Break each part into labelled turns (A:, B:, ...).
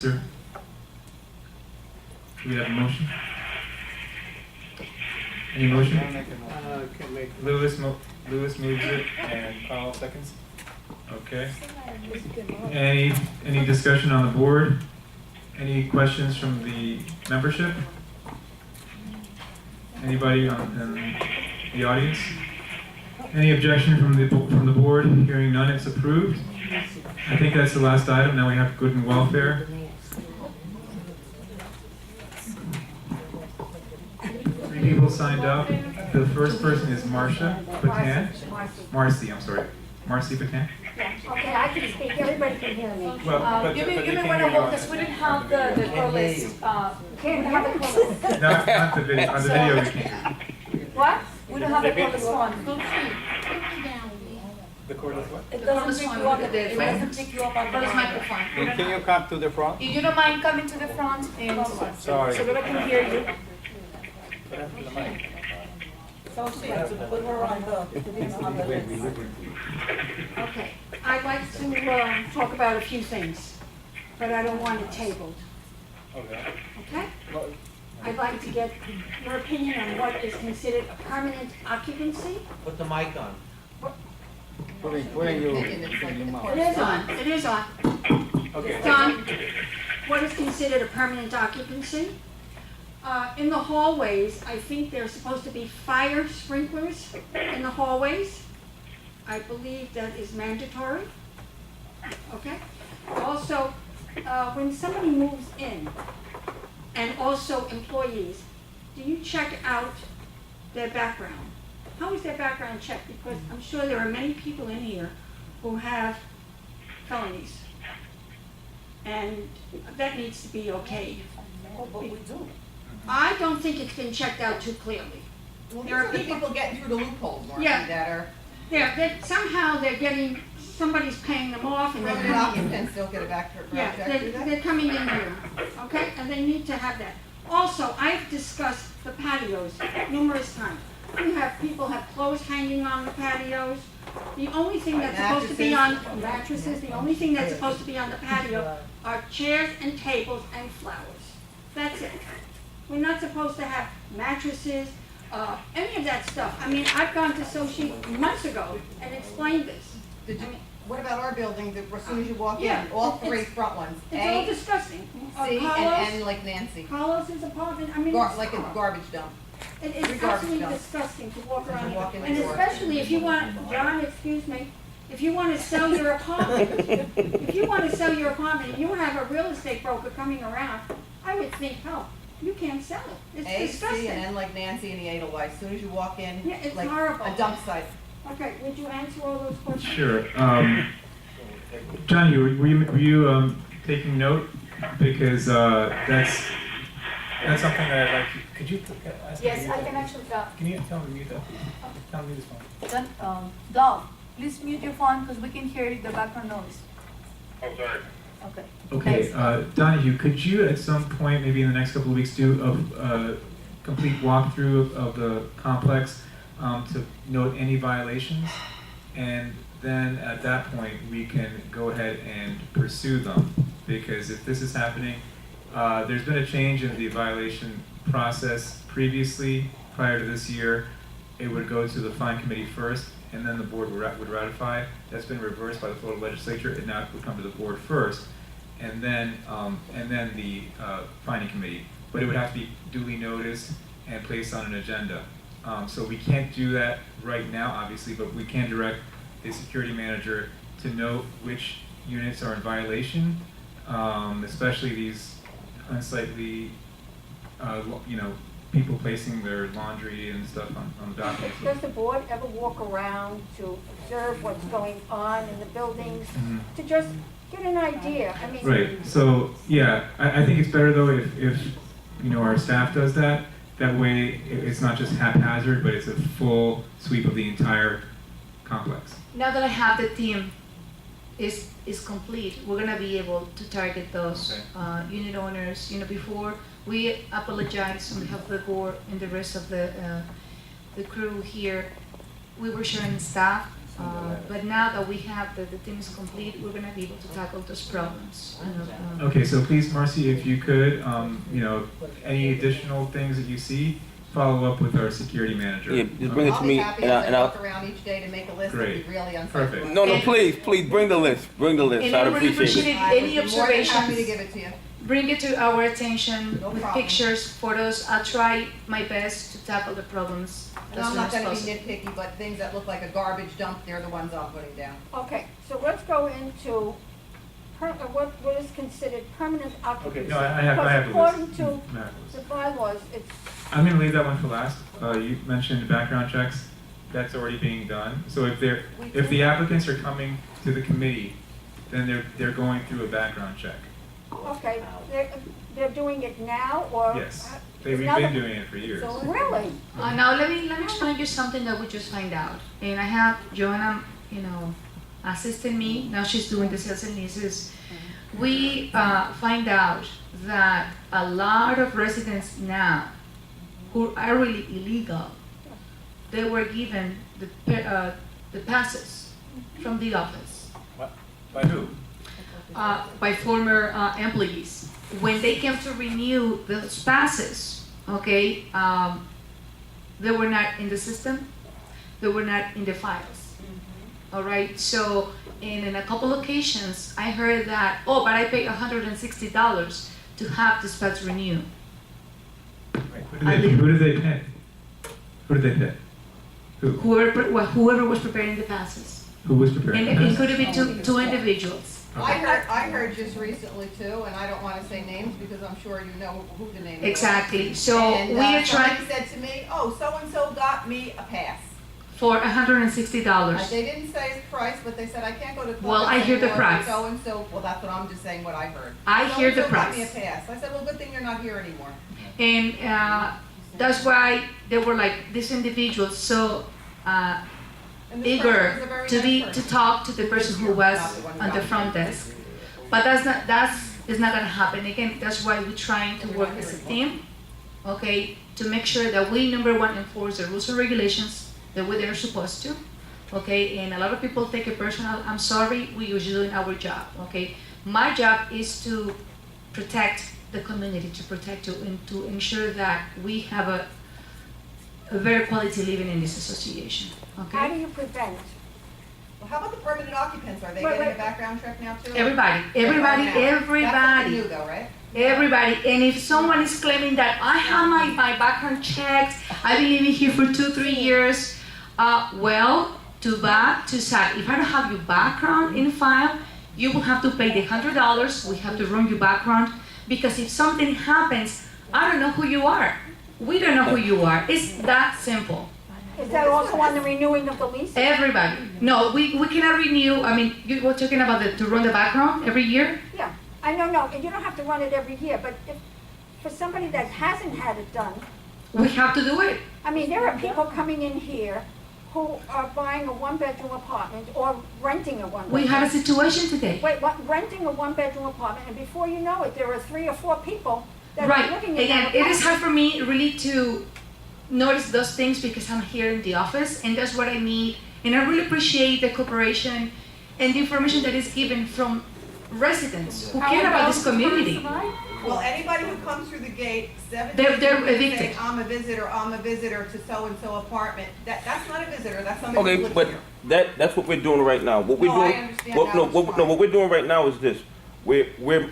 A: Sir, do we have a motion? Any motion?
B: Can make.
A: Lewis moves it.
B: And Carl seconds.
A: Okay. Any discussion on the board? Any questions from the membership? Anybody in the audience? Any objection from the board? Hearing none, it's approved. I think that's the last item. Now we have good and welfare. 3 people signed up. The first person is Marcia Patan. Marcy, I'm sorry. Marcy Patan.
C: Okay, I can speak, everybody can hear me.
A: Well,
D: Give me one of them, because we didn't have the call list.
C: Can't have a close.
A: not the video. On the video we can't.
D: What? We don't have the call list on.
B: The cord is what?
D: It doesn't pick you up, it doesn't pick you up on the microphone.
B: Can you come to the front?
D: If you don't mind coming to the front and
B: Sorry.
D: so that I can hear you.
C: Okay, I'd like to talk about a few things, but I don't want it tabled,
B: Okay.
C: okay? I'd like to get your opinion on what is considered a permanent occupancy.
E: Put the mic on.
B: Putting you.
C: It is on, it is on.
B: Okay.
C: John, what is considered a permanent occupancy? In the hallways, I think there's supposed to be fire sprinklers in the hallways. I believe that is mandatory. Okay? Also, when somebody moves in, and also employees, do you check out their background? How is their background checked? Because I'm sure there are many people in here who have felonies. And that needs to be okay.
F: But we do.
C: I don't think it's been checked out too clearly.
F: Well,
C: There are
F: these are the people getting through the loopholes, Marcy,
C: Yeah.
F: that are,
C: Somehow they're getting, somebody's paying them off and they're
F: permanent
C: coming in.
F: occupants don't get a background
C: Yeah,
F: check, do they?
C: they're coming in here, okay? And they need to have that. Also, I've discussed the patios numerous times. You have, people have clothes hanging on the patios. The only thing that's supposed to be on, mattresses, the only thing that's supposed to be on the patio are chairs and tables and flowers. That's it. We're not supposed to have mattresses, any of that stuff. I mean, I've gone to Sochi months ago and explained this.
F: Did you, what about our building, that as soon as you walk in,
C: Yeah,
F: all
C: it's-
F: three front ones?
C: It's all
F: A,
C: disgusting.
F: C, and
C: Carlos,
F: N like Nancy.
C: Carlos's apartment, I mean,
F: Like a garbage dump.
C: It's
F: Three garbage
C: absolutely
F: dumps.
C: disgusting to walk around
F: You walk in
C: here.
F: the
C: And
F: door.
C: especially if you want, John, excuse me, if you want to sell your apartment, if you want to sell your apartment and you have a real estate broker coming around, I would think, oh, you can't sell it. It's
F: A, C,
C: disgusting.
F: and N like Nancy and the Edelweiss. As soon as you walk in,
C: Yeah, it's
F: like
C: horrible.
F: a dump site.
C: Okay, would you answer all those questions?
A: Sure. Johnny, were you taking note? Because that's something that I'd like. Could you ask me to
D: Yes,
A: mute
D: I
A: that?
D: can actually,
A: Can you tell me to mute that? Tell me this one.
D: then, Dog, please mute your phone, because we can hear the background noise.
G: Oh, sorry.
D: Okay.
A: Okay,
D: Thanks.
A: Donahue, could you at some point, maybe in the next couple of weeks, do a complete walkthrough of the complex to note any violations? And then at that point, we can go ahead and pursue them. Because if this is happening, there's been a change in the violation process previously. Prior to this year, it would go to the fine committee first, and then the board would ratify. That's been reversed by the Florida legislature, and now it would come to the board first, and then the fining committee. But it would have to be duly noticed and placed on an agenda. So we can't do that right now, obviously, but we can direct the security manager to note which units are in violation, especially these unsightly, people placing their laundry and stuff on the balconies.
C: Does the board ever walk around to observe what's going on in the buildings,
A: Mhm.
C: to just get an idea? I mean,
A: Right, so, yeah, I think it's better though if our staff does that. That way, it's not just haphazard, but it's a full sweep of the entire complex.
D: Now that I have the team is complete, we're gonna be able to target those unit owners. Before we apologize on behalf of the board and the rest of the crew here, we were sharing staff But now that we have the team is complete, we're gonna be able to tackle those problems.
A: Okay, so please, Marcy, if you could, any additional things that you see, follow up with our security manager.
E: Yeah, just bring it
F: I'll
E: to
F: be
E: me,
F: happy
E: and
F: as I
E: I'll.
F: walk around each day to make a list and
A: Great.
F: be really unsafe.
A: Perfect.
E: No, please, bring the list. Bring the list.
D: And
E: I'd
D: I really
E: appreciate
D: appreciate
E: it.
F: I would
D: any
F: be more than happy to
D: observations.
F: give it to you.
D: Bring it to our attention
F: No
D: with
F: problem.
D: pictures, photos. I'll try my best to tackle the problems
F: And
D: as
F: I'm
D: soon
F: not
D: as
F: gonna be
D: possible.
F: nitpicky, but things that look like a garbage dump, they're the ones I'm putting down.
C: Okay, so let's go into what is considered permanent occupancy.
A: Okay, no, I have the
C: Because
A: list.
C: according to
A: Matt,
C: the bylaws, it's,
A: I'm gonna leave that one for last. You mentioned background checks, that's already being done. So if the applicants are coming to the committee, then they're going through a background check.
C: okay, they're doing it now, or?
A: Yes,
C: Is
A: we've
C: now
A: been
C: the-
A: doing it for years.
C: Really?
D: Now let me explain you something that we just find out. And I have Joanna, assisting me. Now she's doing the sales and leases. We find out that a lot of residents now who are really illegal, they were given the passes from the office
A: By who?
D: by former employees. When they came to renew those passes, okay, they were not in the system, they were not in the files. All right, so in a couple occasions, I heard that, but I paid $160 to have this pass renewed.
A: Who did they pay? Who did they pay? Who?
D: Whoever was preparing the passes.
A: Who was preparing
D: And
A: the
D: it could
A: passes?
D: be two individuals.
F: I heard just recently too, and I don't wanna say names because I'm sure you know who the name is.
D: Exactly, so
F: And,
D: we are trying
F: somebody said to me, oh, so-and-so got me a pass.
D: for $160.
F: They didn't say his price, but they said, I can't go to Columbus
D: Well, I hear the
F: anymore,
D: price.
F: So-and-so, well, that's what I'm just saying, what I heard.
D: I hear the
F: So-and-so got me a
D: price.
F: pass. I said, well, good thing you're not here anymore.
D: And that's why they were like, these individuals so
F: And this person
D: eager
F: was a very
D: to
F: nice person.
D: talk to the person who was on the front desk. But that's not gonna happen. Again, that's why we're trying to work as a team, okay, to make sure that we, number one, enforce the rules and regulations the way they're supposed to, okay? And a lot of people take it personal. I'm sorry, we're just doing our job, okay? My job is to protect the community, to protect you, and to ensure that we have a very quality living in this association,
C: How
D: okay?
C: do you prevent?
F: Well, how about the permanent occupants? Are they
C: Wait,
F: getting a
C: wait.
F: background check now too?
D: Everybody.
F: That's something new though, right?
D: Everybody, and if someone is claiming that I have my background checked, I've been living here for 2-3 years, well, too bad, too sad. If I don't have your background in file, you will have to pay the $100. We have to run your background, because if something happens, I don't know who you are. We don't know who you are. It's that simple.
C: Is that also on the renewing of the lease?
D: Everybody. No, we cannot renew. I mean, you were talking about to run the background every year?
C: Yeah, I know, and you don't have to run it every year, but if, for somebody that hasn't had it done,
D: We have to do it.
C: I mean, there are people coming in here who are buying a one-bedroom apartment or renting a one-bedroom.
D: We had a situation today.
C: Wait, renting a one-bedroom apartment, and before you know it, there are 3 or 4 people that are
D: Right.
C: looking at
D: Again,
C: that
D: it is
C: apartment.
D: hard for me really to notice those things because I'm here in the office and that's what I need. And I really appreciate the cooperation and the information that is given from residents who care about this community.
F: Well, anybody who comes through the gate, 7
D: They're
F: days a week
D: evicted.
F: saying, I'm a visitor to so-and-so apartment, that's not a visitor, that's somebody who
E: Okay,
F: lives
E: but
F: here.
E: that's what we're doing right now. What we're
F: No, I
E: doing,
F: understand
E: what,
F: that.
E: no,
F: I was
E: what, no,
F: trying.
E: what we're doing right now is this. We're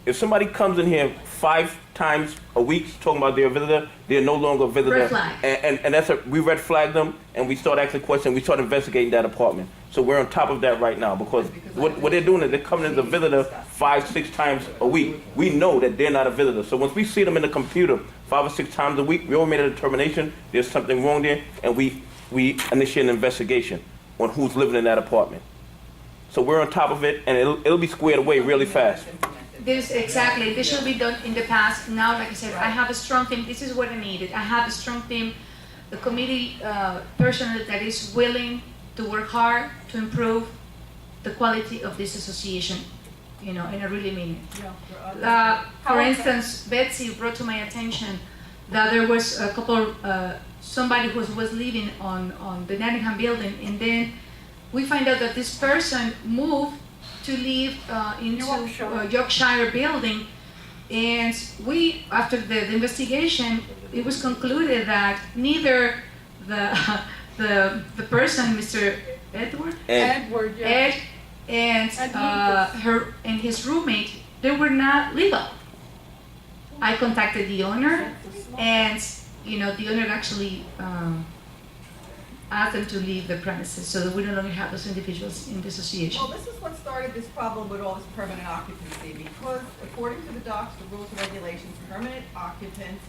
E: if somebody comes in here 5 times a week talking about they're a visitor, they're no longer a visitor.
D: Red flag.
E: And that's we red flag them and we start asking questions. We start investigating that apartment. So we're on top of that right now because what they're doing is they're coming as a visitor 5-6 times a week. We know that they're not a visitor. So once we see them in the computer 5 or 6 times a week, we already made a determination there's something wrong there, and we initiate an investigation on who's living in that apartment. So we're on top of it, and it'll be squared away really fast.
D: This should be done in the past. Now, like I said, I have a strong team. This is what I needed. I have a strong team, the committee person that is willing to work hard to improve the quality of this association, and I really mean it. For instance, Betsy brought to my attention that there was a couple, somebody who was living on the Nottingham building, and then we find out that this person moved to live into Yorkshire building, and we, after the investigation, it was concluded that neither the person, Mr. Edward,
F: Edward, yeah.
D: Ed, and her and his roommate, they were not legal. I contacted the owner, and the owner actually asked them to leave the premises so that we no longer have those individuals in the association.
F: Well, this is what started this problem with all this permanent occupancy, because according to the docs, the rules and regulations, permanent occupants,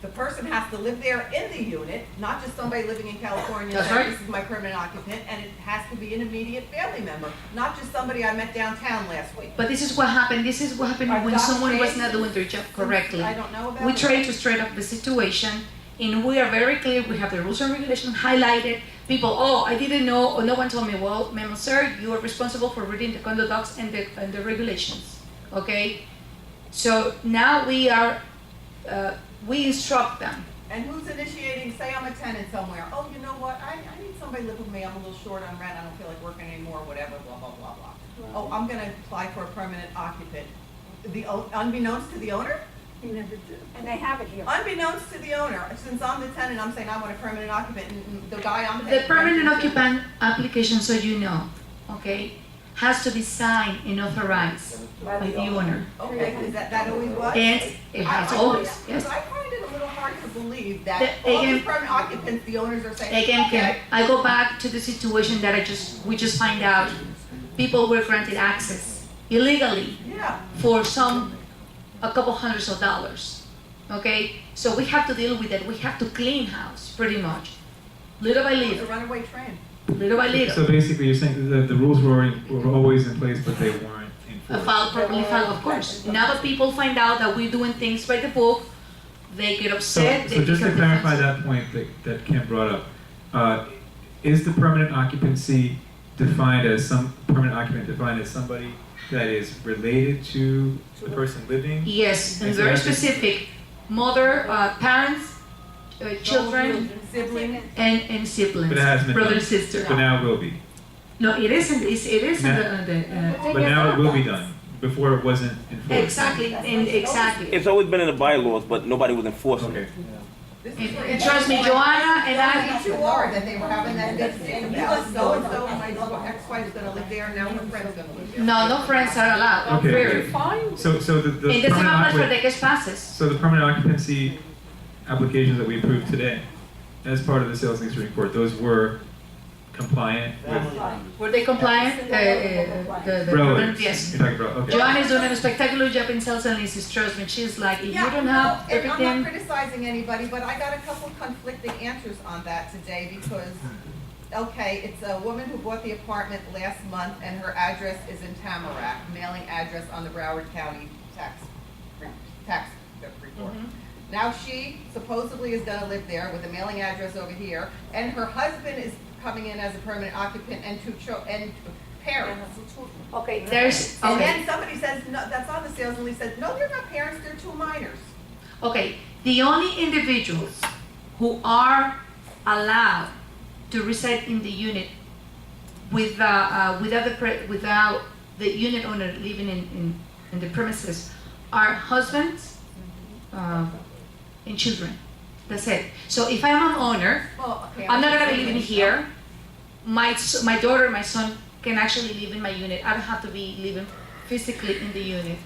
F: the person has to live there in the unit, not just somebody living in California,
D: That's
F: saying,
D: right.
F: this is my permanent occupant, and it has to be an immediate family member, not just somebody I met downtown last week.
D: But this is what happened. This is what happened
F: Are
D: when
F: docs
D: someone was
F: changed?
D: not doing their job correctly.
F: I don't know about
D: We
F: it.
D: try to straighten up the situation, and we are very clear. We have the rules and regulations highlighted. People, I didn't know, or no one told me. Well, ma'am, sir, you are responsible for reading the condo docs and the regulations. Okay, so now we are we instruct them.
F: And who's initiating, say I'm a tenant somewhere, oh, you know what, I need somebody to live with me, I'm a little short on rent, I don't feel like working anymore, whatever, blah, blah, blah, blah. Oh, I'm gonna apply for a permanent occupant. Unbeknownst to the owner?
C: And they have it here.
F: Unbeknownst to the owner, since I'm the tenant, I'm saying I want a permanent occupant, and the guy I'm
D: The
F: paying.
D: permanent
F: rent to-
D: occupant application, so you know, okay, has to be signed and authorized by the owner,
F: Okay, is that always was?
D: and it has always,
F: Because
D: yes.
F: I find it a little hard to believe that
D: The-
F: all
D: again-
F: these permanent occupants, the owners are saying,
D: Again,
F: okay.
D: I go back to the situation that we just find out, people were granted access illegally
F: Yeah,
D: for a couple hundreds of dollars, okay? So we have to deal with that, we have to clean house, pretty much, little by
F: it's a
D: little,
F: runaway train.
D: little by little.
A: So basically, you're saying that the rules were always in place, but they weren't enforced.
D: Properly filed, of course. Now that people find out that we're doing things by the book, they get
A: So,
D: upset, they
A: so just to
D: become
A: clarify
D: defensive.
A: that point that Kim brought up, is the permanent occupancy defined as somebody that is related to the person living?
D: Yes, and
A: And so
D: very
A: that's-
D: specific, mother, parents, children,
F: Siblings.
D: and siblings,
A: But it hasn't been
D: brother
A: done.
D: and sister.
A: But now it will be.
D: No, it isn't, it is in the,
A: But now it will be done. Before it wasn't enforced.
D: exactly, and exactly.
E: It's always been in the bylaws, but nobody was enforcing it.
A: Okay.
F: This is
D: And-
F: where-
D: and trust me, Joanna and I-
F: It's too hard that they were having that big thing about so-and-so, my ex-wife's gonna live there, now her friend's gonna live there.
D: No friends are allowed,
A: Okay.
D: period.
A: So the
D: And the same
A: permanent
D: applies for
A: occupancy.
D: the guest passes.
A: So the permanent occupancy applications that we approved today, as part of the sales and lease report, those were compliant with
D: Were they compliant? The
A: relevance?
D: yes.
A: You're talking about, okay.
D: Joanna is doing a spectacular job in sales and leases, trust me. She's like, if you
F: Yeah,
D: don't
F: no,
D: have
F: and I'm not
D: everything,
F: criticizing anybody, but I got a couple conflicting answers on that today because, okay, it's a woman who bought the apartment last month and her address is in Tamarack, mailing address on the Broward County tax report. Now she supposedly is gonna live there with a mailing address over here, and her husband is coming in as a permanent occupant and and parents.
C: Okay.
D: there's,
F: And
D: okay,
F: then somebody says, no, that's on the sales and lease, said, no, they're not parents, they're two minors.
D: okay. The only individuals who are allowed to reside in the unit without the unit owner living in the premises are husbands and children. That's it. So if I'm an owner,
F: Well, okay.
D: I'm not gonna be living here. My daughter, my son can actually live in my unit. I don't have to be living physically in the unit.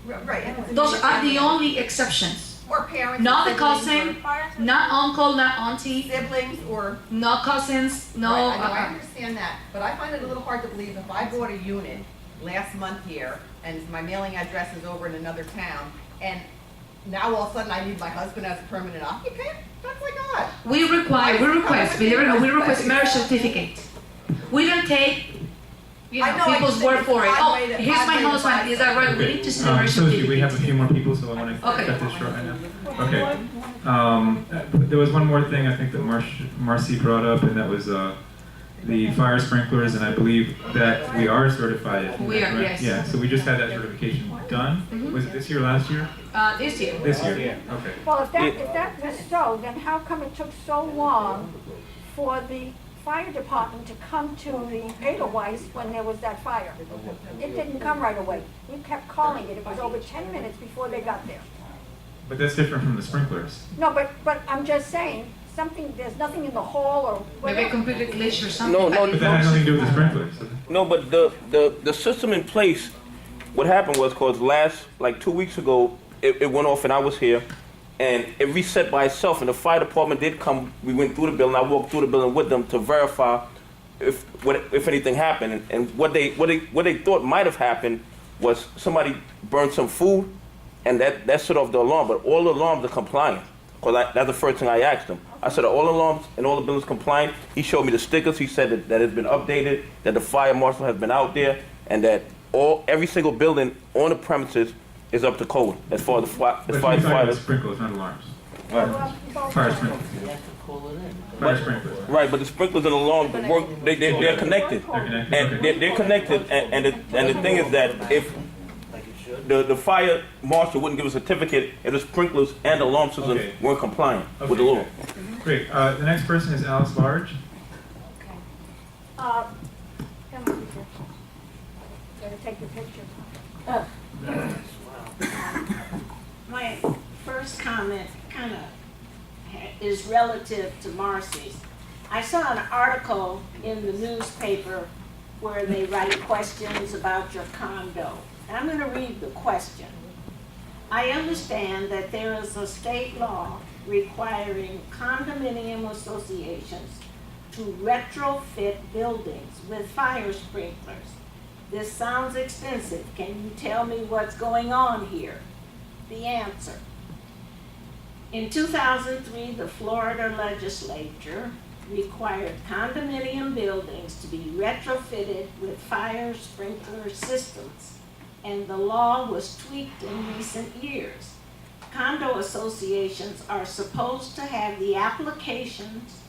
F: Right. and it's a
D: Those are the
F: family.
D: only exceptions.
F: Or parents.
D: Not the
F: siblings,
D: cousin, not uncle, not
F: or
D: auntie,
F: Siblings or.
D: no cousins, no.
F: Right, I know, I understand that, but I find it a little hard to believe if I bought a unit last month here and my mailing address is over in another town and now all of a sudden I need my husband as a permanent occupant? That's like odd.
D: We request, believe it or not, we request marriage certificate. We don't take,
F: I know, I
D: people's
F: just think
D: word
F: it's
D: for it.
F: an
D: Oh,
F: odd way to-
D: here's
F: odd
D: my
F: way to
D: husband,
F: buy
D: is that right? We
A: Okay.
D: need to see the marriage
A: Sophie, we have a
D: certificate.
A: few more people, so I want to
D: Okay.
A: cut this short right now. Okay. There was one more thing I think that Marcy brought up, and that was the fire sprinklers, and I believe that we are certified. isn't
D: We
A: that
D: are,
A: correct?
D: yes.
A: Yeah, so we just had that certification done. Was it this year, last year?
D: This year.
A: This year, okay.
C: Well, if that was so, then how come it took so long for the fire department to come to the Edelweiss when there was that fire. It didn't come right away. We kept calling it. It was over 10 minutes before they got there.
A: But that's different from the sprinklers.
C: No, but I'm just saying, there's nothing in the hall or
D: Maybe a
C: whatever.
D: computer glitch or something.
E: No, no,
D: that
A: But that has nothing to do with the
D: it
A: sprinklers.
E: No, but the system in place, what happened was, cause like 2 weeks ago, it went off and I was here, and it reset by itself, and the fire department did come. We went through the building. I walked through the building with them to verify if anything happened, and what they thought might have happened was somebody burned some food, and that set off the alarm. But all the alarms are compliant. Cause that's the first thing I asked him. I said, are all alarms and all the buildings compliant? He showed me the stickers. He said that it's been updated, that the fire marshal has been out there, and that every single building on the premises is up to code as far as
A: But you're talking about sprinklers, not alarms. Fire sprinklers. Fire sprinklers.
E: Right, but the sprinklers and alarms work. They're connected,
A: They're connected,
E: and
A: okay.
E: they're connected. And the thing is that if the fire marshal wouldn't give a certificate if the sprinklers and alarm systems
A: Okay.
E: weren't compliant with
A: Okay,
E: the law.
A: good. Great. The next person is Alice Large.
C: Come on, teacher. Gotta take the picture.
G: My first comment kind of is relative to Marcy's. I saw an article in the newspaper where they write questions about your condo. And I'm going to read the question. I understand that there is a state law requiring condominium associations to retrofit buildings with fire sprinklers. This sounds expensive. Can you tell me what's going on here? The answer. In 2003, the Florida legislature required condominium buildings to be retrofitted with fire sprinkler systems, and the law was tweaked in recent years. Condo associations are supposed to have the applications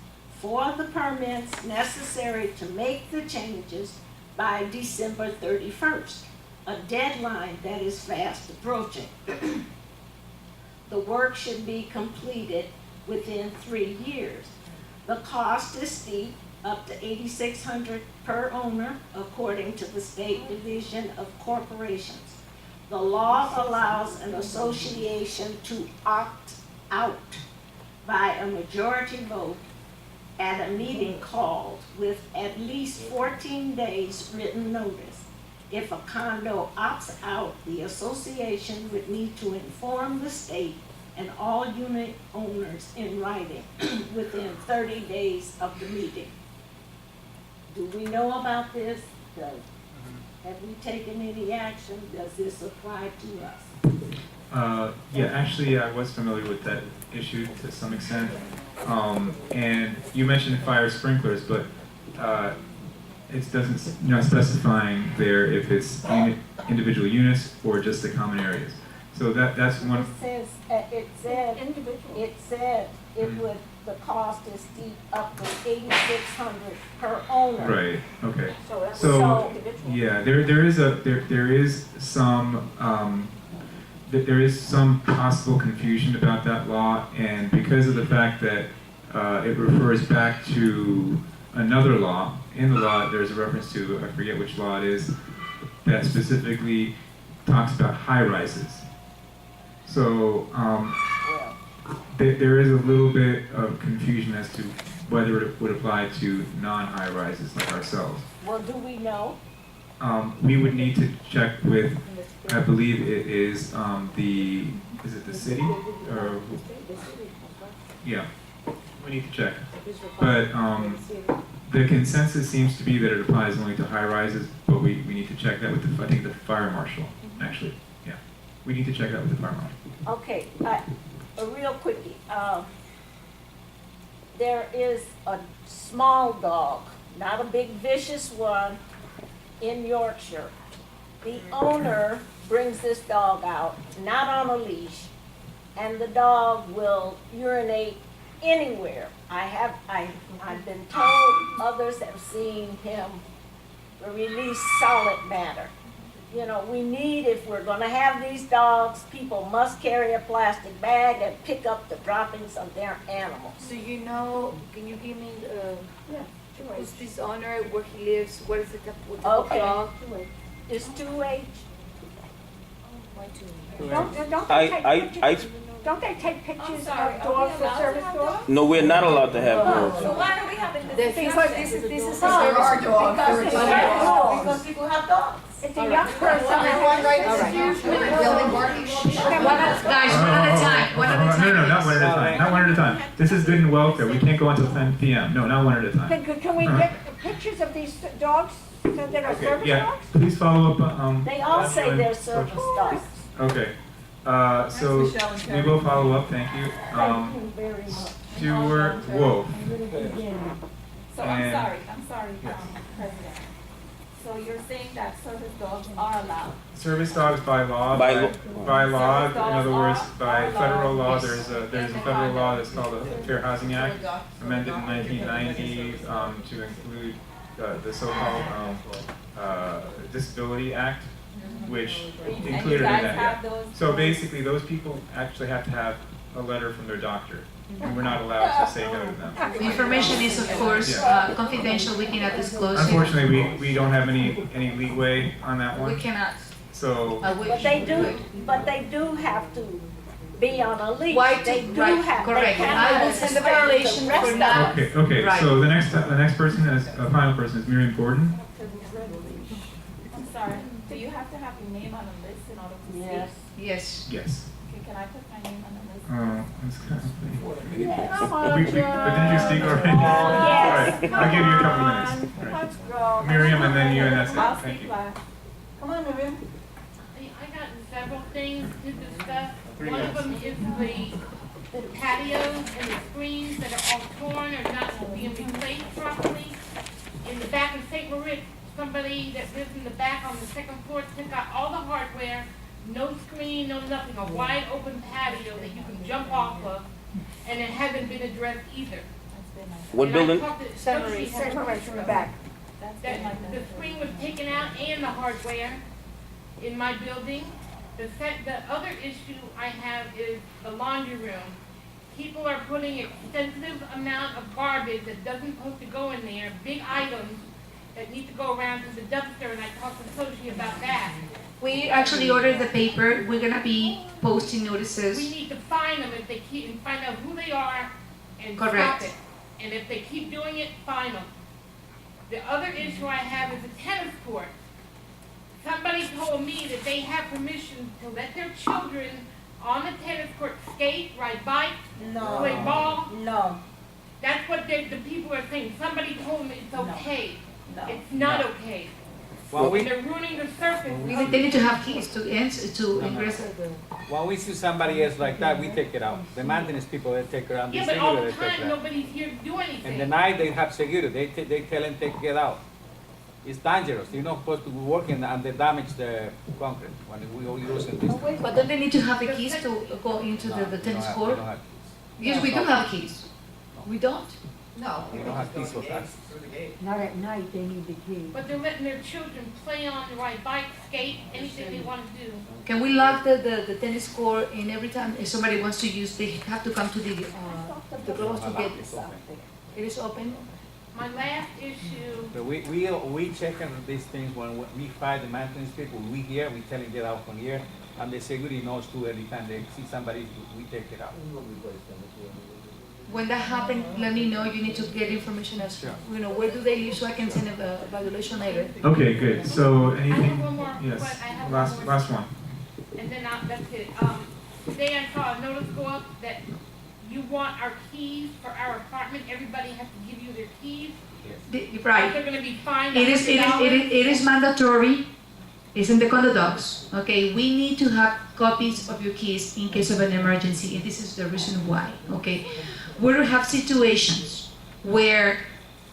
G: for the permits necessary to make the changes by December 31st, a deadline that is fast approaching. The work should be completed within 3 years. The cost is steep, up to $8,600 per owner, according to the State Division of Corporations. The law allows an association to opt out by a majority vote at a meeting called with at least 14 days written notice. If a condo opts out, the association would need to inform the state and all unit owners in writing within 30 days of the meeting. Do we know about this? Have we taken any action? Does this apply to us?
A: Yeah, actually, I was familiar with that issue to some extent. And you mentioned fire sprinklers, but it doesn't, not specifying there if it's individual units or just the common areas. So that's one.
G: It said the cost is steep, up to $8,600 per owner.
A: Right. Okay.
C: So that was
A: So
C: individual.
A: yeah, there is some possible confusion about that law, and because of the fact that it refers back to another law. In the law, there's a reference to, I forget which law it is, that specifically talks about high rises. So there is a little bit of confusion as to whether it would apply to non-high rises like ourselves.
G: Well, do we know?
A: We would need to check with, I believe it is is it the city? Or, yeah, we need to check. But the consensus seems to be that it applies only to high rises, but we need to check that with I think the fire marshal, actually. Yeah, we need to check that with the fire marshal.
G: Okay, a real quickie. There is a small dog, not a big vicious one, in Yorkshire. The owner brings this dog out, not on a leash, and the dog will urinate anywhere. I've been told others have seen him release solid matter. You know, we need, if we're gonna have these dogs, people must carry a plastic bag and pick up the droppings of their animals.
H: So you know, can you give me Who's this owner, where he lives, what is it, what the
G: Okay.
H: dog?
G: It's 2H.
F: Don't
E: I,
F: they take pictures
H: sorry,
F: of
H: are we
F: dogs for
H: allowed to
F: service
H: have
F: dogs?
E: no, we're not allowed to have dogs.
H: So why are we having this Because discussion? this is
F: There are dogs.
H: Because
F: There
H: it's
F: are
H: young
F: dogs.
H: because people have dogs.
F: It's a young person, everyone writes
H: All
F: a
H: right.
F: huge building barking.
D: Guys, one at a time, one at a time.
A: No, not one at a time, not one at a time. This is good and welfare, we can't go until 10 PM. No, not one at a time.
F: Can we get pictures of these dogs that are
A: Okay,
F: service
A: yeah,
F: dogs?
A: please follow up,
G: They all say
A: on-
G: they're service dogs.
A: Okay, so we will follow up, thank you.
G: Thank you very much.
A: Stuart Wolf.
H: So
A: And-
H: I'm sorry,
A: Yes.
H: President. So you're saying that service dogs are allowed?
A: Service dogs by law,
E: By
A: by
E: law.
A: law,
H: Service
A: in
H: dogs
A: other words,
H: are
A: by federal law,
H: yes.
A: there's a federal law that's called the Fair Housing Act, amended in 1990, to include the so-called Disability Act, which included in that, yeah. So basically, those people actually have to have a letter from their doctor, and we're not allowed to say no to them.
D: The information is of course confidential, we cannot disclose it.
A: Unfortunately, we don't have any leeway on that
D: We
A: one,
D: cannot,
A: so.
D: I wish.
G: But they
D: we
G: do have to be on a leash.
D: Why
G: They
D: to,
G: do
D: right,
G: have, they
D: correct, and I
G: cannot
D: will send the
G: display the
D: violation
G: rest
D: for
G: of
D: not.
A: Okay, okay,
D: Right.
A: so the next person is, final person is Miriam Gordon.
H: I'm sorry, do you have to have your name on the list in order to speak?
G: Yes.
D: Yes.
A: Yes.
H: Okay, can I put my name on the list?
A: That's kind of funny.
G: Come on,
A: But didn't you speak already?
G: yes.
A: All right, I'll give you a couple minutes. All right.
G: Let's go.
A: Miriam, and then you, and that's
H: I'll
A: it. Thank
H: speak
A: you.
H: last. Come on, Miriam.
I: I got several things to discuss. One of them is the patios and the screens that are all torn or not being replaced properly. In the back of St. Moritz, somebody that lives in the back on the second floor took out all the hardware, no screen, no nothing, a wide open patio that you can jump off of, and it hasn't been addressed either.
E: What
I: And I
E: building?
I: talked to
H: St.
I: Sophie,
H: Maurice,
I: had
H: St.
I: a
H: Maurice
I: picture
H: in the
I: of
H: back.
I: it.
H: That's
I: That
H: been like
I: the
H: that.
I: screen was taken out and the hardware in my building. The other issue I have is the laundry room. People are putting extensive amount of garbage that doesn't supposed to go in there, big items that need to go around to the dumpster, and I talked to Sophie about that.
D: We actually ordered the paper, we're gonna be posting
I: We
D: notices.
I: need to find them if they keep, and find out who they are and stop
D: Correct.
I: it. And if they keep doing it, fine them. The other issue I have is the tennis court. Somebody told me that they have permission to let their children on the tennis court skate, ride bikes, play ball.
G: No,
I: That's what the people are saying. Somebody told me it's okay.
G: no.
I: It's not okay.
B: When
I: And
B: we,
I: they're ruining the surface.
D: They need to have keys to ingress.
B: when we see somebody else like that, we take it out. The maintenance people, they take it out. The
I: Yeah, but all
B: security,
I: the
B: they take
I: time,
B: it out.
I: nobody's here to do
B: And
I: anything.
B: the night they have security, they tell them take it out. It's dangerous. You're not supposed to be working and they damage the concrete when we all using this.
D: But don't they need to have the keys to go into the tennis
B: We
D: court?
B: don't have,
D: Yes, we do have keys. We don't?
F: No.
B: we don't have keys for that.
G: Not at night, they need the key.
I: But they're letting their children play on, ride bikes, skate, anything they want to do.
D: Can we lock the tennis court and every time if somebody wants to use, they have to come to the girls to get, it is open?
I: My last issue,
B: So we check on these things when we find the maintenance people, we hear, we tell them get out from here. And the security knows too, every time they see somebody, we take it out.
D: When that happens, let me know, you need to get information as,
B: Sure.
D: you know, where do they live so I can send a violation letter.
A: Okay, good, so
I: I
A: anything,
I: have one more,
A: yes,
I: but I have one more.
A: last one.
I: And then that's it. Today I saw a notice go up that you want our keys for our apartment, everybody has to give you their keys.
D: Right.
I: They're gonna be fined
D: It is
I: $100.
D: mandatory, it's in the condo docs, okay? We need to have copies of your keys in case of an emergency, and this is the reason why, okay? We will have situations where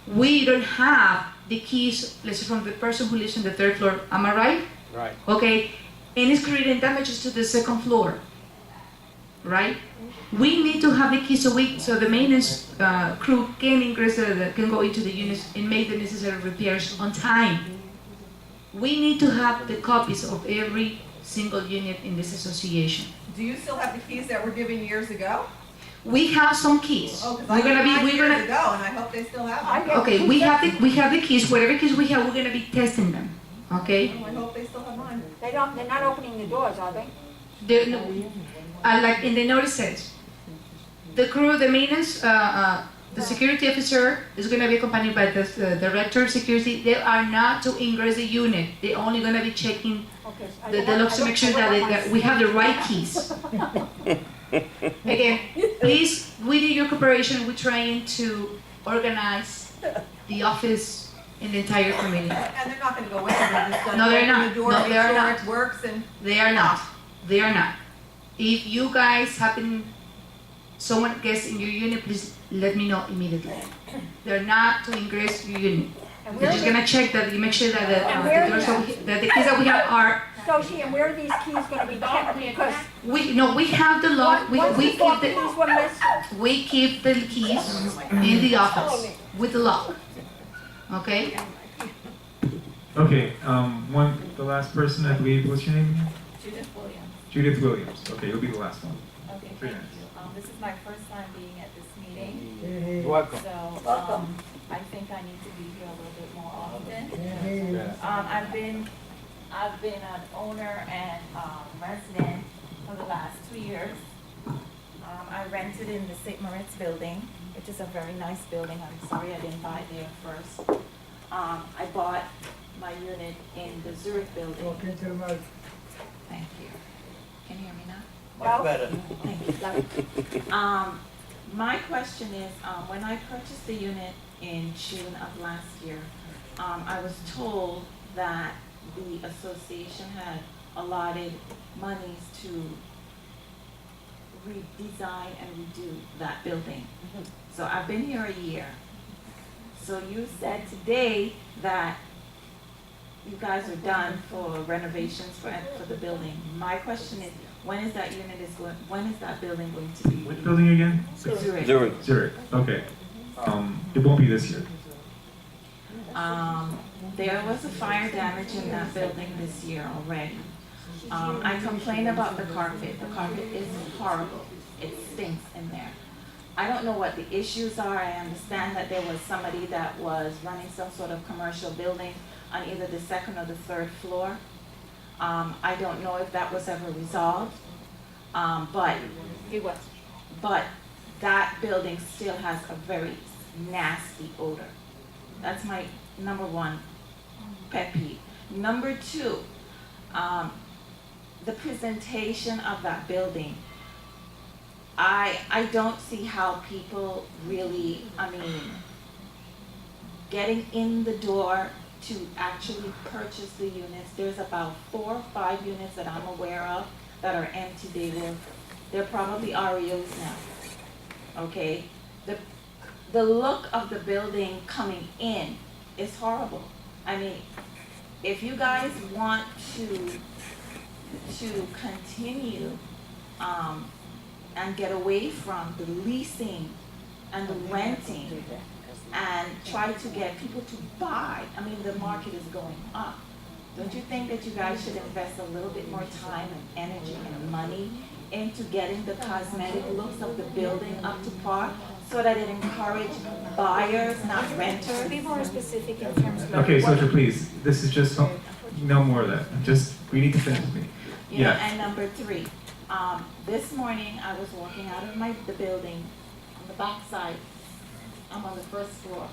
D: we don't have the keys, let's say from the person who lives on the third floor, am I right?
B: Right.
D: Okay, and it's creating damages to the second floor, right? We need to have the keys so the maintenance crew can ingress, can go into the units and make the necessary repairs on time. We need to have the copies of every single unit in this association.
F: Do you still have the keys that were given years ago?
D: We have some keys.
F: Oh, 'cause
D: We're
F: I
D: gonna
F: got
D: be,
F: mine
D: we're
F: years
D: gonna,
F: ago, and I hope they still have them.
D: okay, we have the keys, whatever keys we have, we're gonna be testing them, okay?
F: Oh, I hope they still have mine.
C: They're not opening the doors, are they?
D: Like in the notice says, the crew, the maintenance, the security officer is gonna be accompanied by the director of security. They are not to ingress the unit. They're only gonna be checking
C: Okay.
D: the locks to make sure that we have the right keys. Again, please, we need your cooperation. We're trying to organize the office in the entire community.
F: And they're not gonna go in, they're just gonna
D: No, they're
F: open
D: not.
F: the door,
D: No,
F: make
D: they are
F: sure
D: not.
F: it works, and
D: They are not. They are not. If you guys happen, someone gets in your unit, please let me know immediately. They're not to ingress your unit.
C: And
D: We're
C: where
D: just
C: are
D: gonna check that, you make sure that
C: And where
D: the doors that the keys that we have are,
C: Sophie, and where are these keys gonna be kept? Because
D: we have the lock,
C: once
D: we
C: we
D: keep
C: thought
D: the,
C: these were missing.
D: we keep the keys in the office with the lock. Okay?
A: Okay, the last person, I believe, what's your name?
H: Judith Williams.
A: Judith Williams. Okay, you'll be the last one.
H: Okay,
A: 3
H: thank
A: minutes.
H: you. This is my first time being at this meeting,
B: You're welcome.
H: so, I think I need to be here a little bit more often. I've been an owner and, resident for the last 2 years. I rented in the St. Moritz building, which is a very nice building. I'm sorry I didn't buy there first. I bought my unit in the Zurich building. Thank you. Can you hear me now?
B: Much better.
H: Thank you. My question is, when I purchased the unit in June of last year, I was told that the association had allotted monies to redesign and redo that building. So I've been here a year. So you said today that you guys are done for renovations for the building. My question is, when is that building going to be?
A: Which building again?
H: Zurich.
E: Zurich.
A: Zurich. Okay. It won't be this year.
H: There was a fire damage in that building this year already. I complain about the carpet. The carpet is horrible. It stinks in there. I don't know what the issues are. I understand that there was somebody that was running some sort of commercial building on either the second or the third floor. I don't know if that was ever resolved. But
C: It was.
H: but that building still has a very nasty odor. That's my number one pet peeve. Number two, the presentation of that building. I don't see how people really, getting in the door to actually purchase the units. There's about 4 or 5 units that I'm aware of that are empty. They're probably REOs now. Okay? The look of the building coming in is horrible. If you guys want to continue and get away from the leasing and the renting and try to get people to buy, the market is going up. Don't you think that you guys should invest a little bit more time and energy and money into getting the cosmetic looks of the building up to par so that it encourages buyers, not renters?
G: Be more specific in terms of.
A: Okay, Sophia, please. This is just no more of that. We need to finish the meeting.
H: You know,
A: Yeah.
H: and number 3, this morning I was walking out of the building on the back side. I'm on the first floor.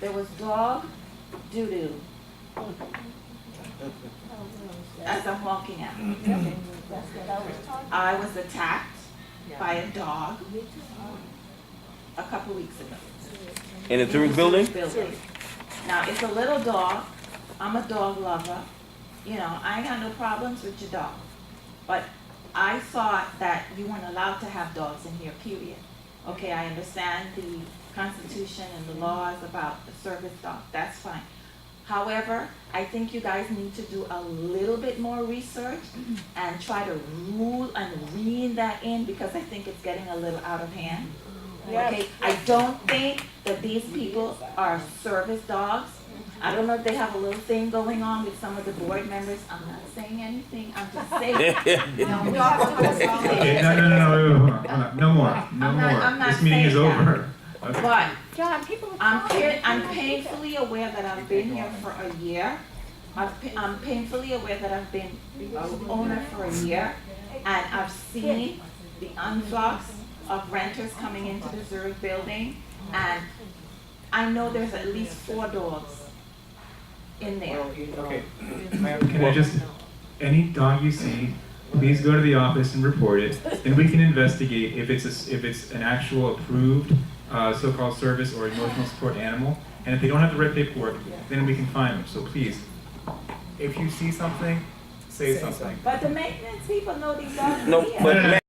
H: There was dog doo-doo as I'm walking out. I was attacked by a dog a couple weeks ago.
E: In the Zurich building?
H: Now, it's a little dog. I'm a dog lover. I ain't got no problems with your dog. But I thought that you weren't allowed to have dogs in here, period. Okay, I understand the Constitution and the laws about the service dog. That's fine. However, I think you guys need to do a little bit more research and try to rule and rein that in, because I think it's getting a little out of hand. Okay, I don't think that these people are service dogs. I don't know if they have a little thing going on with some of the board members. I'm not saying anything, I'm just saying.
A: Okay, no, wait, hold on. No more.
H: I'm
A: meeting is
H: saying that.
A: over. Okay.
H: But
G: John, people are
H: I'm
G: calling.
H: I'm painfully aware that I've been here for a year. I'm painfully aware that I've been an owner for a year, and I've seen the influx of renters coming into the Zurich building, and I know there's at least 4 dogs in there.
B: Okay.
A: Can I just, any dog you see, please go to the office and report it, and we can investigate if it's an actual approved so-called service or emotional support animal. And if they don't have the right paperwork, then we can fine them. So please, if you see something, say something.
H: But the maintenance people know these dogs
E: No,
H: are here.
E: but